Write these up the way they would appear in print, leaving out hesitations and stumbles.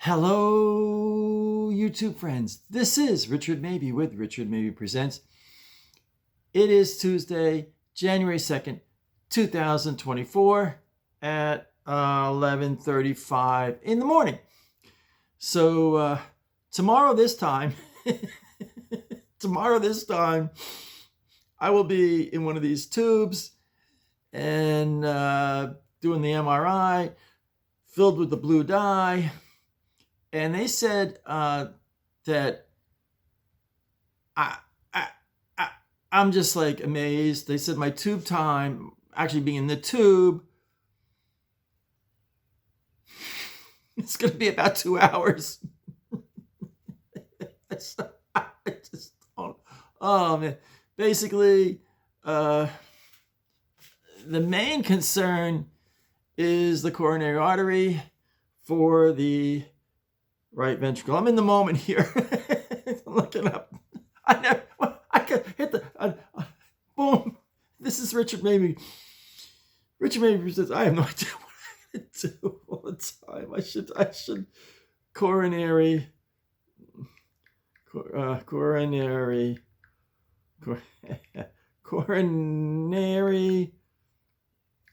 Hello, YouTube friends. This is Richard Mabey with Richard Mabey Presents. It is Tuesday, January 2nd, 2024 at 11:35 in the morning. So tomorrow this time, I will be in one of these tubes and doing the MRI filled with the blue dye. And they said that I'm just like amazed. They said my tube time, actually being in the tube, it's going to be about 2 hours. I just don't. Oh man. Basically, the main concern is the coronary artery for the right ventricle. I'm in the moment here. I'm looking up. I could hit the boom. This is Richard Mabey. Richard Mabey says, I have no idea what I'm going to do all the time. I should coronary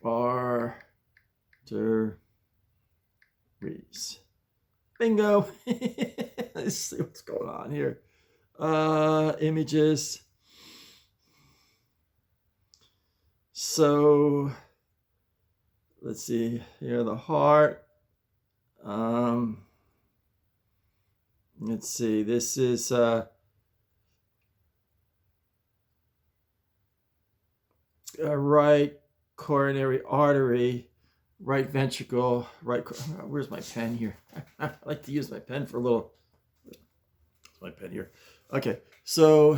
arteries. Bingo. Let's see what's going on here. Images. So let's see here, the heart. Let's see, this is a right coronary artery, right ventricle, where's my pen here? I like to use my pen for a little. My pen here. Okay, so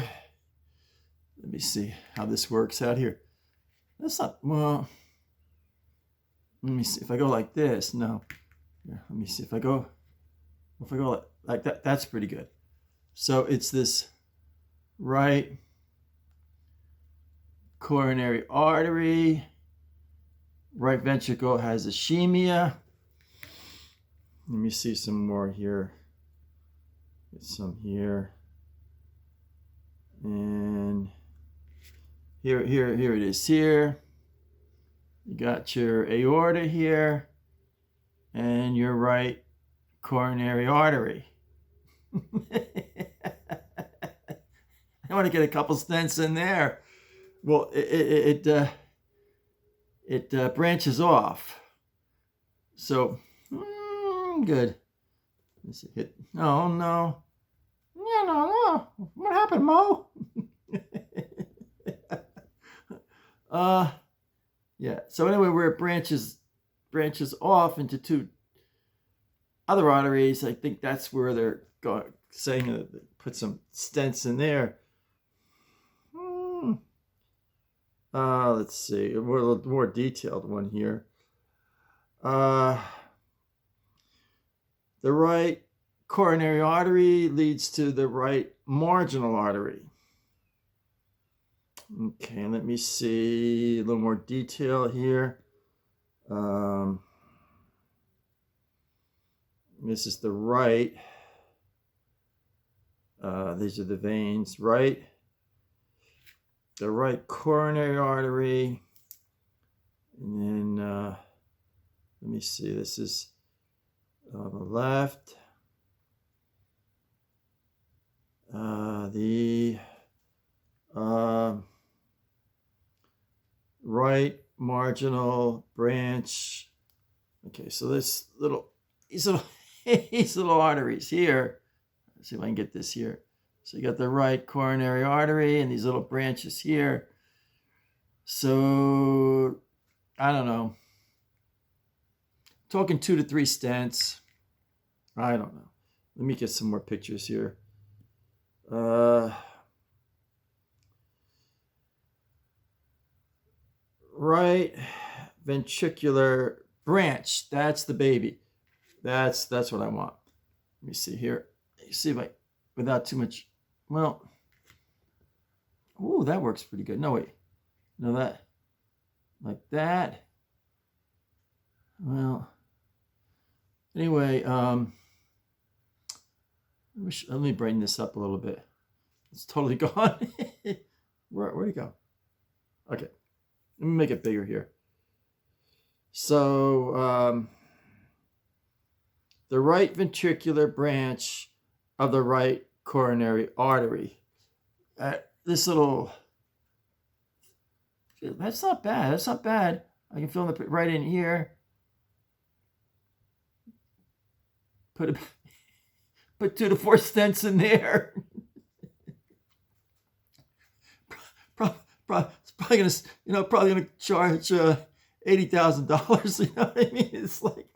let me see how this works out here. That's not, well, let me see if I go like this. No, yeah, let me see if I go like that. That's pretty good. So it's this right coronary artery, right ventricle has ischemia. Let me see some more here. Get some here, and here it is. Here you got your aorta here and your right coronary artery. I want to get a couple stents in there. Well, it branches off, so good. Let's see, hit. Oh no. Yeah, no. What happened, Mo? Yeah. So anyway, where it branches off into two other arteries, I think that's where they're saying that put some stents in there. Let's see, a more detailed one here. The right coronary artery leads to the right marginal artery. Okay, let me see a little more detail here. This is the right. These are the veins, right? The right coronary artery. And then let me see, this is on the left. The right marginal branch. Okay, so these little arteries here. Let's see if I can get this here. So you got the right coronary artery and these little branches here. So I don't know. Talking 2 to 3 stents. I don't know. Let me get some more pictures here. Right ventricular branch. That's the baby. That's what I want. Let me see here. You see if I, without too much. Well, oh, that works pretty good. No, wait. No, that, like that. Well, anyway, Let me brighten this up a little bit. It's totally gone. Where'd it go? Okay. Let me make it bigger here. So, the right ventricular branch of the right coronary artery. This little, that's not bad. That's not bad. I can fill it right in here. Put 2 to 4 stents in there. It's probably gonna charge $80,000. You know what I mean? It's like,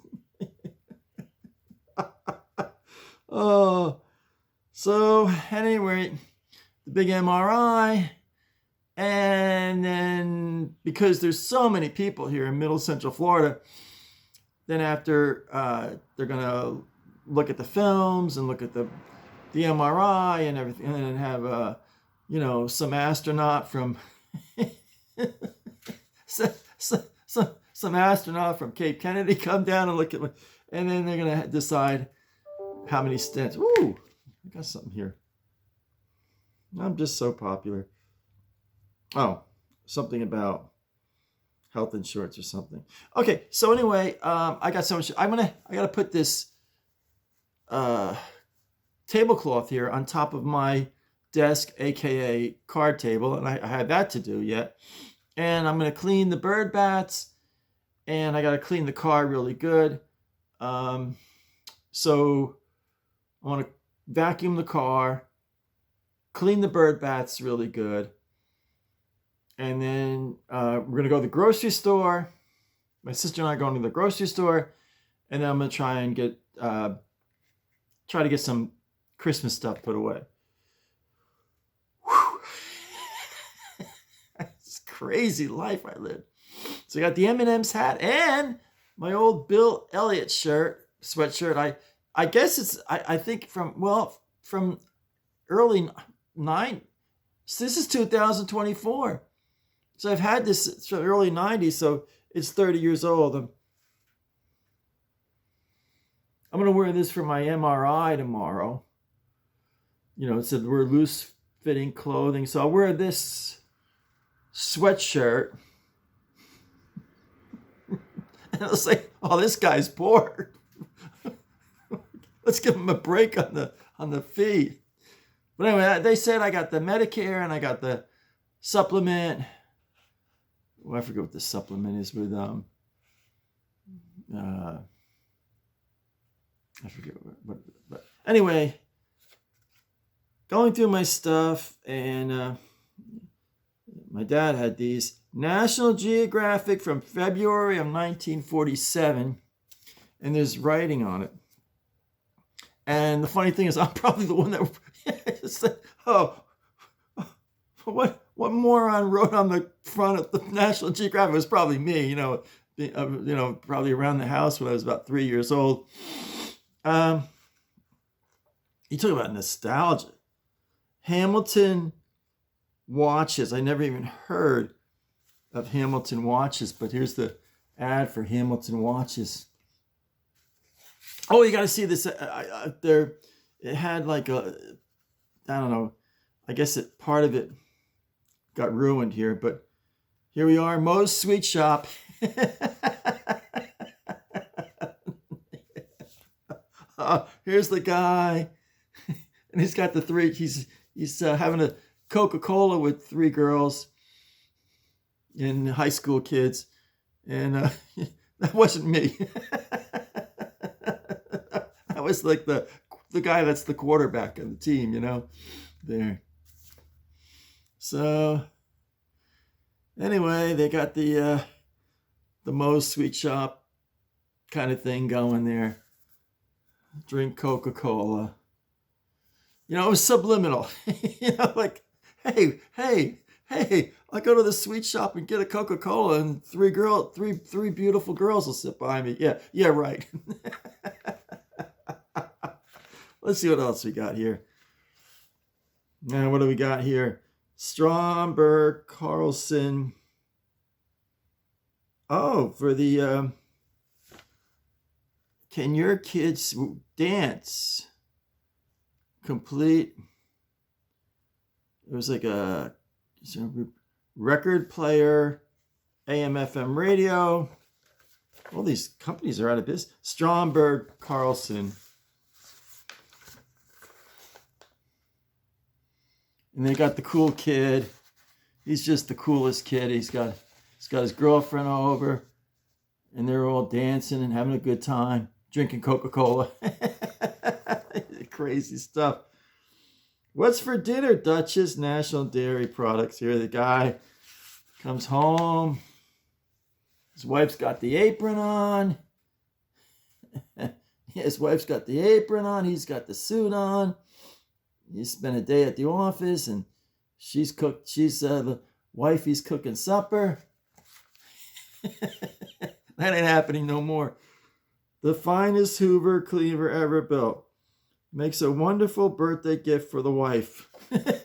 oh, so anyway, the big MRI, and then because there's so many people here in Middle Central Florida, then after they're gonna look at the films and look at the MRI and everything, and then have some astronaut from some astronaut from Cape Kennedy come down and look at me, and then they're gonna decide how many stents. Ooh, I got something here. I'm just so popular. Oh, something about health insurance or something. Okay, so anyway, I got so much. I gotta put this tablecloth here on top of my desk, aka card table, and I had that to do yet. And I'm gonna clean the bird bats, and I gotta clean the car really good. So I want to vacuum the car, clean the bird bats really good, and then we're gonna go to the grocery store. My sister and I are going to the grocery store, and then I'm gonna try to get some Christmas stuff put away. It's a crazy life I live. So I got the M&M's hat and my old Bill Elliott sweatshirt. I guess it's I think from early 9. So this is 2024. So I've had this from early 90s, so it's 30 years old. I'm going to wear this for my MRI tomorrow. It said wear loose fitting clothing. So I'll wear this sweatshirt. And I'll say, oh, this guy's poor. Let's give him a break on the fee. But anyway, they said I got the Medicare and I got the supplement. Well, I forget what the supplement is with I forget what, but anyway, going through my stuff, and my dad had these National Geographic from February of 1947, and there's writing on it. And the funny thing is, I'm probably the one that said, "Oh, what moron wrote on the front of the National Geographic?" It was probably me, probably around the house when I was about 3 years old. You talk about nostalgia. Hamilton watches. I never even heard of Hamilton watches, but here's the ad for Hamilton watches. Oh, you got to see this. There, it had like I don't know. I guess part of it got ruined here, but here we are, Moe's Sweet Shop. Here's the guy, and he's got the three. He's having a Coca-Cola with 3 girls and high school kids, and that wasn't me. I was like the guy that's the quarterback of the team, there. So anyway, they got the Moe's Sweet Shop kind of thing going there. Drink Coca-Cola. It was subliminal. Like, hey, I go to the sweet shop and get a Coca-Cola, and three beautiful girls will sit behind me. Yeah, right. Let's see what else we got here. Now, what do we got here? Stromberg, Carlson. Oh, for the Can Your Kids Dance complete. It was like a record player, AM, FM radio. All these companies are out of business. Stromberg Carlson. And they got the cool kid. He's just the coolest kid. He's got his girlfriend over, and they're all dancing and having a good time, drinking Coca-Cola. Crazy stuff. What's for dinner, Duchess? National Dairy Products. Here the guy comes home. His wife's got the apron on. His wife's got the apron on. He's got the suit on. You spend a day at the office, and she's the wife. He's cooking supper. That ain't happening no more. The finest Hoover cleaver ever built. Makes a wonderful birthday gift for the wife. I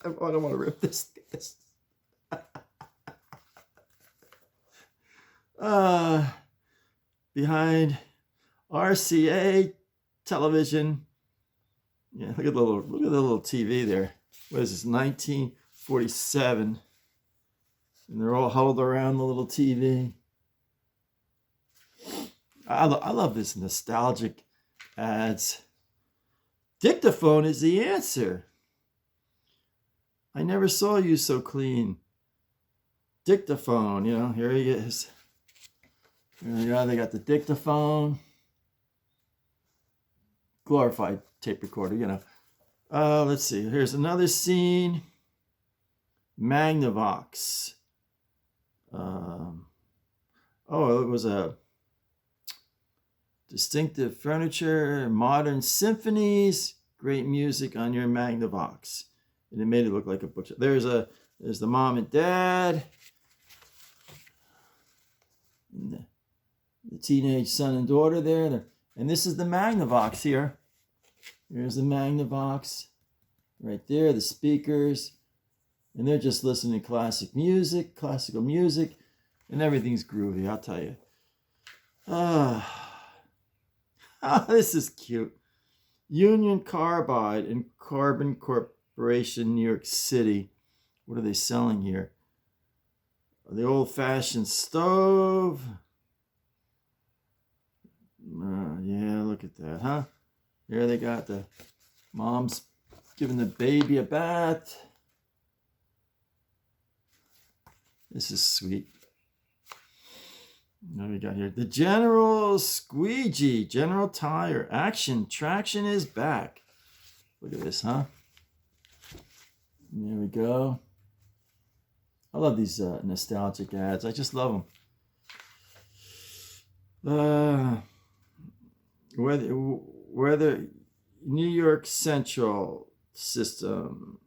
don't want to rip this. Behind RCA television. Yeah, look at the little TV there. What is this? 1947, and they're all huddled around the little TV. I love this nostalgic ads. Dictaphone is the answer. I never saw you so clean. Dictaphone, here he is. There they go. They got the dictaphone. Glorified tape recorder, let's see. Here's another scene. Magnavox. It was a distinctive furniture, modern symphonies, great music on your Magnavox. And it made it look like a bookshop. There's the mom and dad. And the teenage son and daughter there. And this is the Magnavox here. Here's the Magnavox. Right there, the speakers. And they're just listening to classical music. And everything's groovy, I'll tell you. This is cute. Union Carbide and Carbon Corporation, New York City. What are they selling here? The old-fashioned stove. Yeah, look at that, huh? Here they got the mom's giving the baby a bath. This is sweet. What do we got here? The General Squeegee, General Tire, traction is back. Look at this, huh? There we go. I love these nostalgic ads. I just love them. Whether New York Central system.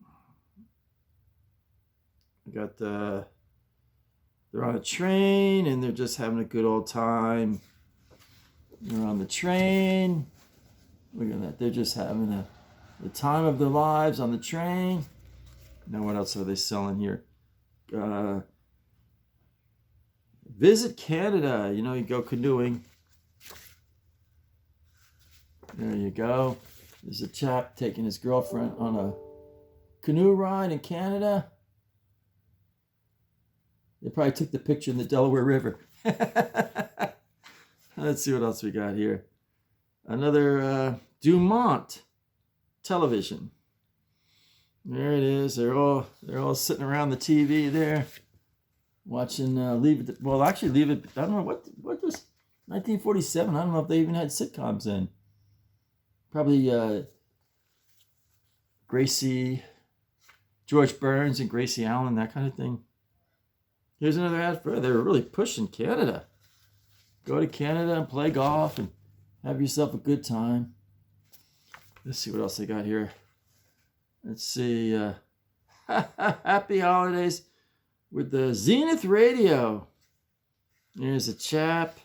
They're on a train and they're just having a good old time. They're on the train. Look at that. They're just having the time of their lives on the train. Now what else are they selling here? Visit Canada. You go canoeing. There you go. There's a chap taking his girlfriend on a canoe ride in Canada. They probably took the picture in the Delaware River. Let's see what else we got here. Another Dumont television. There it is. They're all sitting around the TV there, watching Leave It. Well, actually, Leave It. I don't know what was 1947. I don't know if they even had sitcoms then. Probably George Burns and Gracie Allen, that kind of thing. Here's another ad for. They were really pushing Canada. Go to Canada and play golf and have yourself a good time. Let's see what else they got here. Let's see. Happy holidays with the Zenith Radio. There's a chap.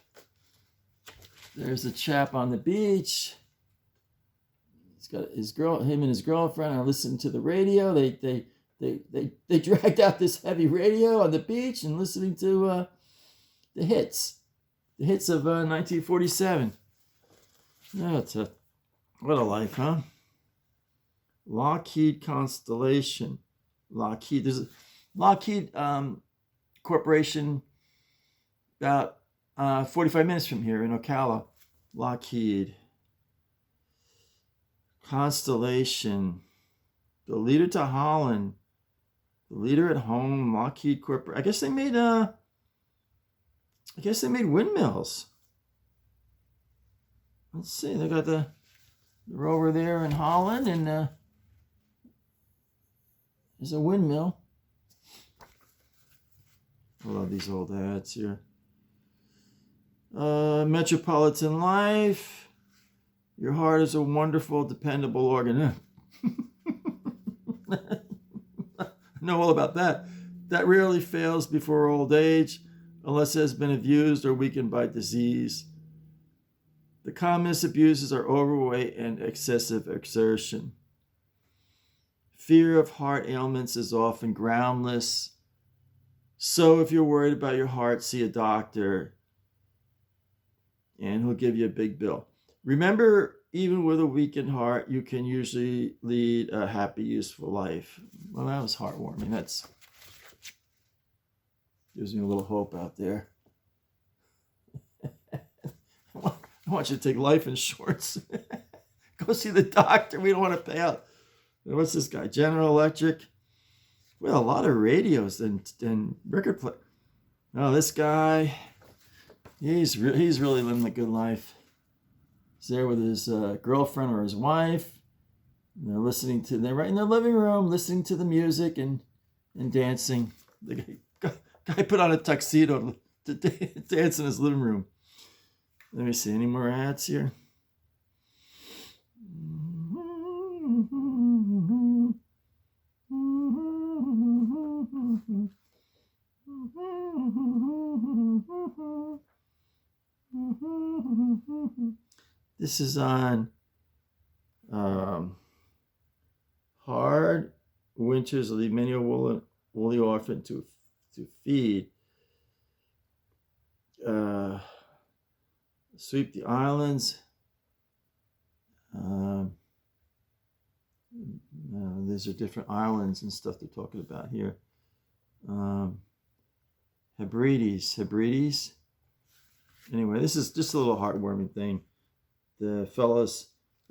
There's a chap on the beach. He's got him and his girlfriend are listening to the radio. They dragged out this heavy radio on the beach and listening to the hits of 1947. Yeah, What a life, huh? Lockheed Constellation. Lockheed. There's a Lockheed Corporation about 45 minutes from here in Ocala. Lockheed. Constellation. The leader to Holland. The leader at home. Lockheed Corporation. I guess they made windmills. Let's see. They got they're over there in Holland, and there's a windmill. I love these old ads here. Metropolitan Life. Your heart is a wonderful, dependable organ. Know all about that. That rarely fails before old age, unless it has been abused or weakened by disease. The commonest abuses are overweight and excessive exertion. Fear of heart ailments is often groundless. So if you're worried about your heart, see a doctor, and he'll give you a big bill. Remember, even with a weakened heart, you can usually lead a happy, useful life. Well, that was heartwarming. That's gives me a little hope out there. I want you to take life insurance. Go see the doctor. We don't want to pay out. What's this guy? General Electric. Well, a lot of radios and record play. Oh, this guy. He's really living a good life. He's there with his girlfriend or his wife. And they're right in their living room, listening to the music and dancing. The guy put on a tuxedo to dance in his living room. Let me see, any more ads here? This is on hard winters leave many a woolly orphan to feed. Sweep the islands. These are different islands and stuff they're talking about here. Hebrides. Anyway, this is just a little heartwarming thing. The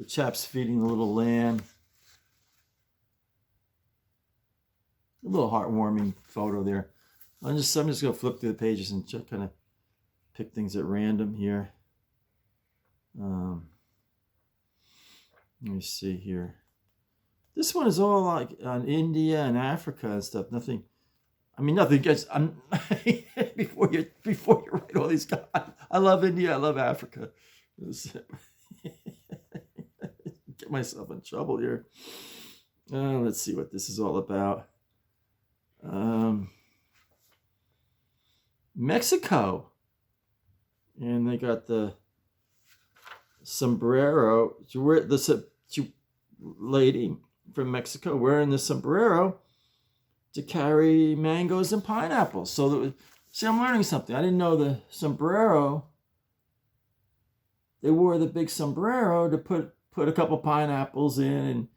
chap's feeding the little lamb. A little heartwarming photo there. I'm just going to flip through the pages and kind of pick things at random here. Let me see here. This one is all like on India and Africa and stuff. Nothing gets before you write all these guys. I love India. I love Africa. Get myself in trouble here. Let's see what this is all about. Mexico, and they got the sombrero. The lady from Mexico wearing the sombrero to carry mangoes and pineapples. So I'm learning something. I didn't know the sombrero. They wore the big sombrero to put a couple pineapples in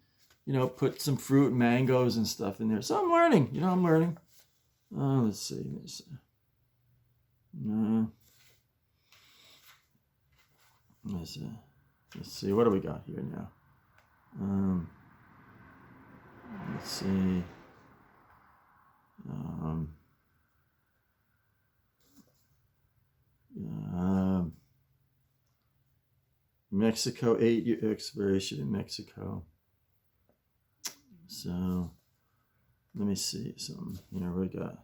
and put some fruit and mangoes and stuff in there. So I'm learning. I'm learning. Let's see. Let's see. What do we got here now? Let's see. Mexico, 8-year expiration in Mexico. So let me see something here. We got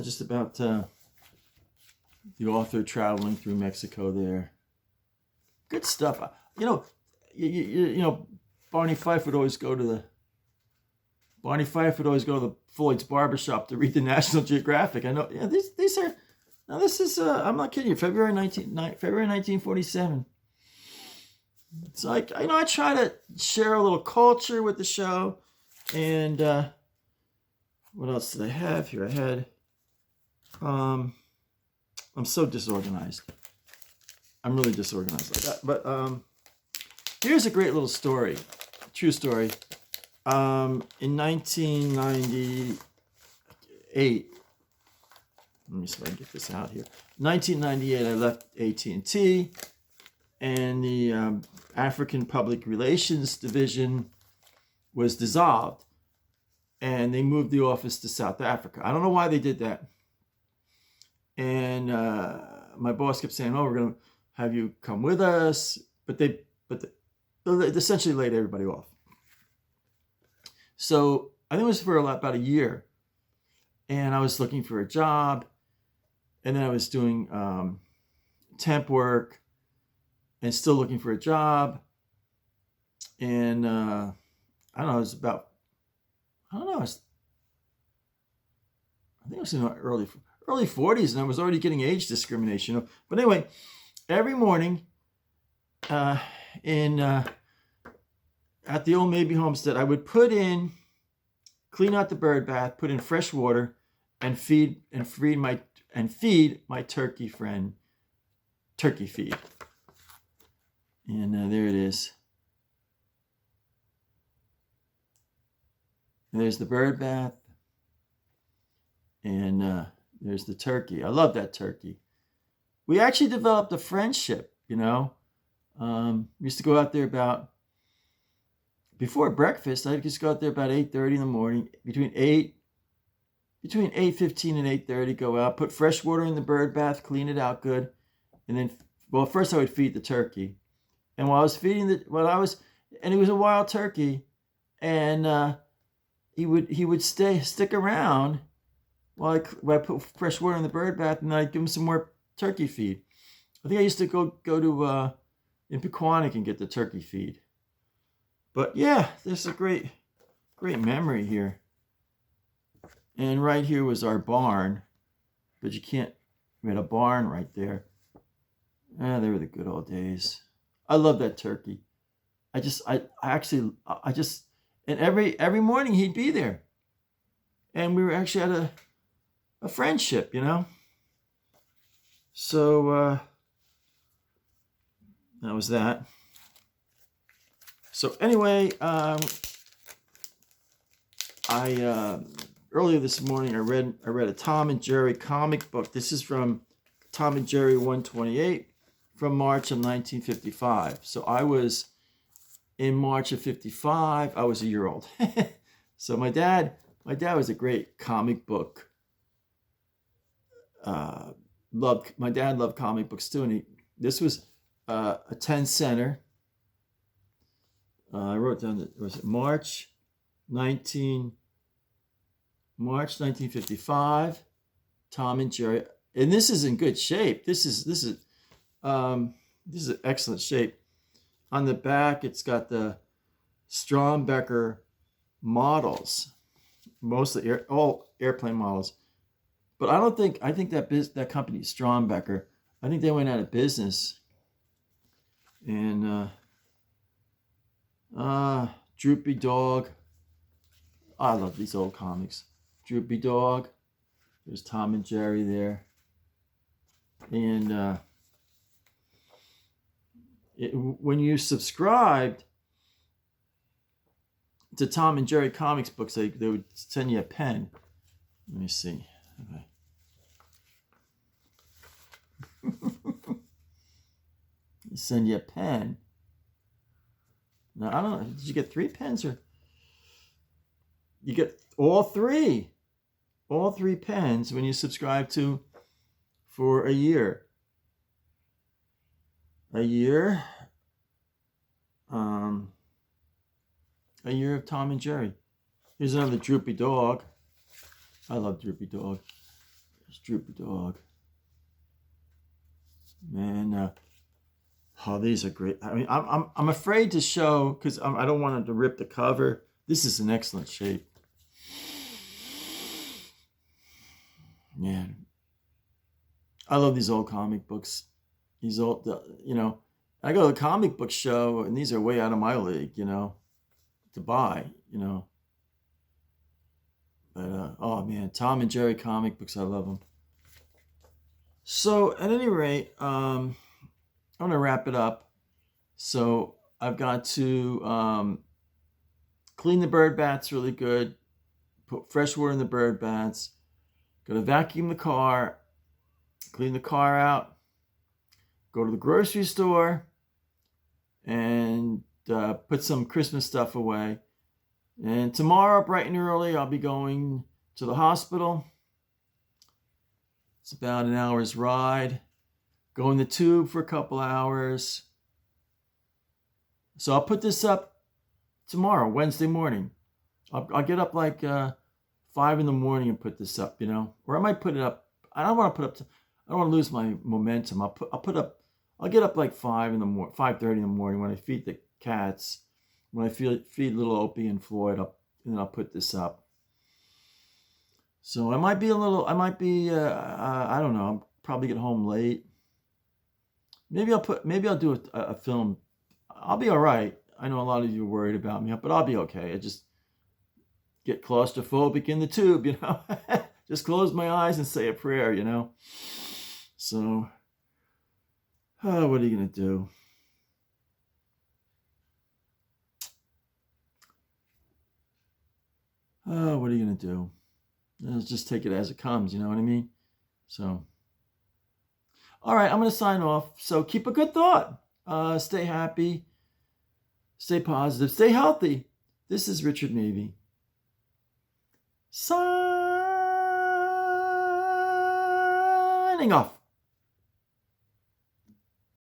just about the author traveling through Mexico there. Good stuff. Barney Fife would always go to the Floyd's barbershop to read the National Geographic. I know. Yeah, these are. Now this is. I'm not kidding you. February 1947. So I try to share a little culture with the show, and what else did I have here? I had I'm so disorganized. I'm really disorganized like that. But here's a great little story, true story. In 1998, let me see if I can get this out here. 1998, I left AT&T, and the African Public Relations Division was dissolved, and they moved the office to South Africa. I don't know why they did that. And my boss kept saying, "Oh, we're going to have you come with us," but they essentially laid everybody off. So I think it was for about a year, and I was looking for a job, and then I was doing temp work, and still looking for a job. And I don't know, it was about, I don't know, I think it was in my early 40s, and I was already getting age discrimination. But anyway, every morning at the old Mabey homestead, I would clean out the bird bath, put in fresh water, and feed my turkey friend turkey feed. And there it is. And there's the bird bath, and there's the turkey. I love that turkey. We actually developed a friendship, We used to go out there before breakfast. I'd just go out there about 8:30 in the morning, between 8:15 and 8:30, go out, put fresh water in the bird bath, clean it out good. And then, first I would feed the turkey. And while I was feeding and it was a wild turkey, and he would stick around while I put fresh water in the bird bath, and I'd give him some more turkey feed. I think I used to go to in Pequannock and get the turkey feed. But yeah, there's a great memory here. And right here was our barn, but we had a barn right there. They were the good old days. I love that turkey. And every morning he'd be there, and we were actually at a friendship, So that was that. So anyway, earlier this morning I read a Tom and Jerry comic book. This is from Tom and Jerry 128 from March of 1955. So I was in March of 55. I was a year old. So my dad was a great comic book. My dad loved comic books too, and this was a 10-center. I wrote down was it March 1955. Tom and Jerry, and this is in good shape. This is an excellent shape. On the back, it's got the Strombecker models, mostly all airplane models. But I think that company, Strombecker, I think they went out of business. And Droopy Dog. I love these old comics. Droopy Dog. There's Tom and Jerry there. And when you subscribed to Tom and Jerry comics books, they would send you a pen. Let me see. Okay. Send you a pen. Now, I don't know. Did you get 3 pens, or you get all three pens when you subscribe for a year. A year of Tom and Jerry. Here's another Droopy Dog. I love Droopy Dog. There's Droopy Dog. Man, these are great. I mean, I'm afraid to show because I don't want to rip the cover. This is in excellent shape. Man, I love these old comic books. These old, I go to the comic book show, and these are way out of my league, to buy, But oh man, Tom and Jerry comic books, I love them. So at any rate, I'm going to wrap it up. So I've got to clean the bird baths really good, put fresh water in the bird baths, got to vacuum the car, clean the car out, go to the grocery store, and put some Christmas stuff away. And tomorrow, bright and early, I'll be going to the hospital. It's about an hour's ride. Go in the tube for a couple hours. So I'll put this up tomorrow, Wednesday morning. I'll get up like 5 in the morning and put this up, or I might put it up. I don't want to put up. I don't want to lose my momentum. I'll get up like 5:30 in the morning when I feed the cats. When I feed little Opie and Floyd up, and then I'll put this up. So I might be, I don't know. I'll probably get home late. Maybe I'll do a film. I'll be all right. I know a lot of you are worried about me, but I'll be okay. I just get claustrophobic in the tube, Just close my eyes and say a prayer, So, what are you going to do? What are you going to do? Let's just take it as it comes, you know what I mean? So, all right, I'm going to sign off. So keep a good thought. Stay happy. Stay positive. Stay healthy. This is Richard Mabey. Signing off.